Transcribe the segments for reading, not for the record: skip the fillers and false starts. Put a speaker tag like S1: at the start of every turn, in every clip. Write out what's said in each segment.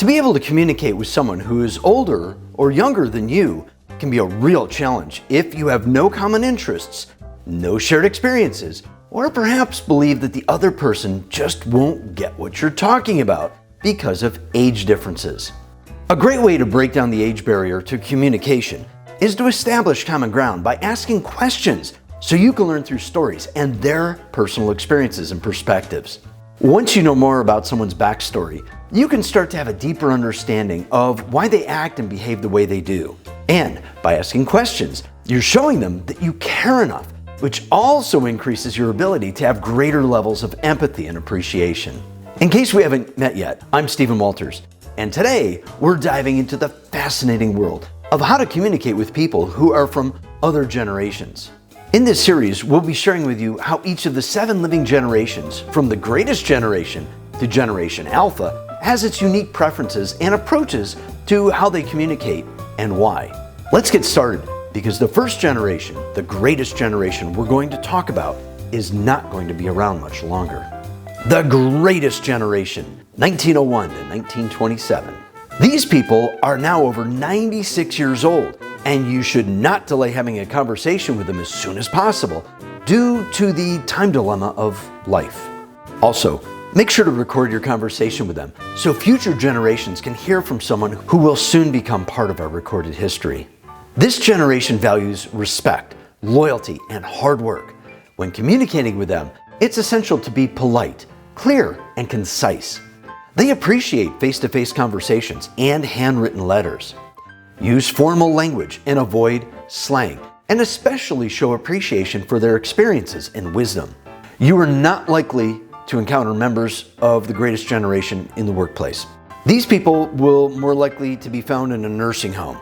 S1: To be able to communicate with someone who is older or younger than you can be a real challenge if you have no common interests, no shared experiences, or perhaps believe that the other person just won't get what you're talking about because of age differences. A great way to break down the age barrier to communication is to establish common ground by asking questions so you can learn through stories and their personal experiences and perspectives. Once you know more about someone's backstory, you can start to have a deeper understanding of why they act and behave the way they do. And by asking questions, you're showing them that you care enough, which also increases your ability to have greater levels of empathy and appreciation. In case we haven't met yet, I'm Stephen Walters, and today we're diving into the fascinating world of how to communicate with people who are from other generations. In this series, we'll be sharing with you how each of the 7 living generations, from the greatest generation to Generation Alpha, has its unique preferences and approaches to how they communicate and why. Let's get started, because the first generation, the greatest generation we're going to talk about, is not going to be around much longer. The greatest generation, 1901 to 1927. These people are now over 96 years old, and you should not delay having a conversation with them as soon as possible due to the time dilemma of life. Also, make sure to record your conversation with them so future generations can hear from someone who will soon become part of our recorded history. This generation values respect, loyalty, and hard work. When communicating with them, it's essential to be polite, clear, and concise. They appreciate face-to-face conversations and handwritten letters. Use formal language and avoid slang, and especially show appreciation for their experiences and wisdom. You are not likely to encounter members of the greatest generation in the workplace. These people will more likely to be found in a nursing home.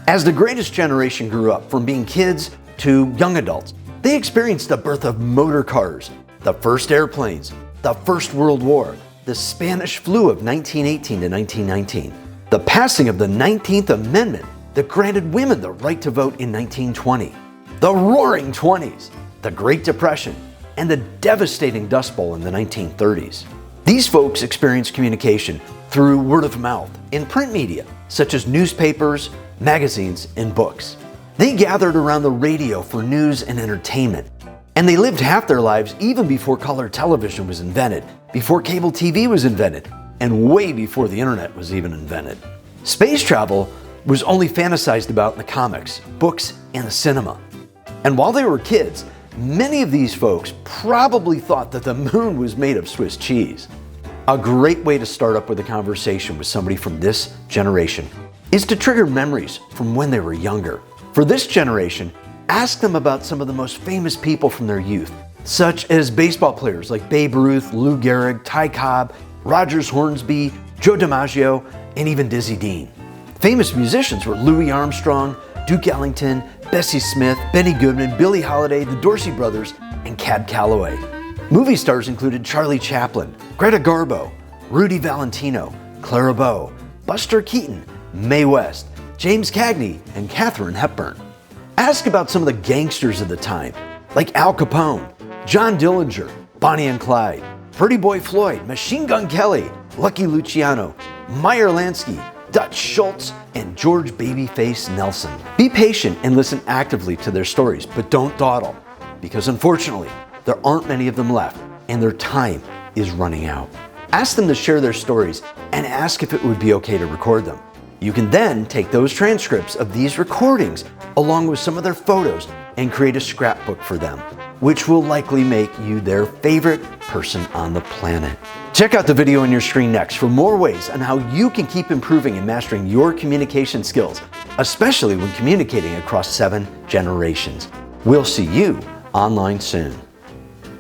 S1: As the greatest generation grew up from being kids to young adults, they experienced the birth of motor cars, the first airplanes, the First World War, the Spanish flu of 1918 to 1919, the passing of the 19th Amendment that granted women the right to vote in 1920, the Roaring '20s, the Great Depression, and the devastating Dust Bowl in the 1930s. These folks experienced communication through word of mouth in print media, such as newspapers, magazines, and books. They gathered around the radio for news and entertainment, and they lived half their lives even before color television was invented, before cable TV was invented, and way before the internet was even invented. Space travel was only fantasized about in the comics, books, and the cinema. And while they were kids, many of these folks probably thought that the moon was made of Swiss cheese. A great way to start up with a conversation with somebody from this generation is to trigger memories from when they were younger. For this generation, ask them about some of the most famous people from their youth, such as baseball players like Babe Ruth, Lou Gehrig, Ty Cobb, Rogers Hornsby, Joe DiMaggio, and even Dizzy Dean. Famous musicians were Louis Armstrong, Duke Ellington, Bessie Smith, Benny Goodman, Billie Holiday, the Dorsey Brothers, and Cab Calloway. Movie stars included Charlie Chaplin, Greta Garbo, Rudy Valentino, Clara Bow, Buster Keaton, Mae West, James Cagney, and Katharine Hepburn. Ask about some of the gangsters of the time, like Al Capone, John Dillinger, Bonnie and Clyde, Pretty Boy Floyd, Machine Gun Kelly, Lucky Luciano, Meyer Lansky, Dutch Schultz, and George Babyface Nelson. Be patient and listen actively to their stories, but don't dawdle, because unfortunately, there aren't many of them left, and their time is running out. Ask them to share their stories and ask if it would be okay to record them. You can then take those transcripts of these recordings along with some of their photos and create a scrapbook for them, which will likely make you their favorite person on the planet. Check out the video on your screen next for more ways on how you can keep improving and mastering your communication skills, especially when communicating across 7 generations. We'll see you online soon.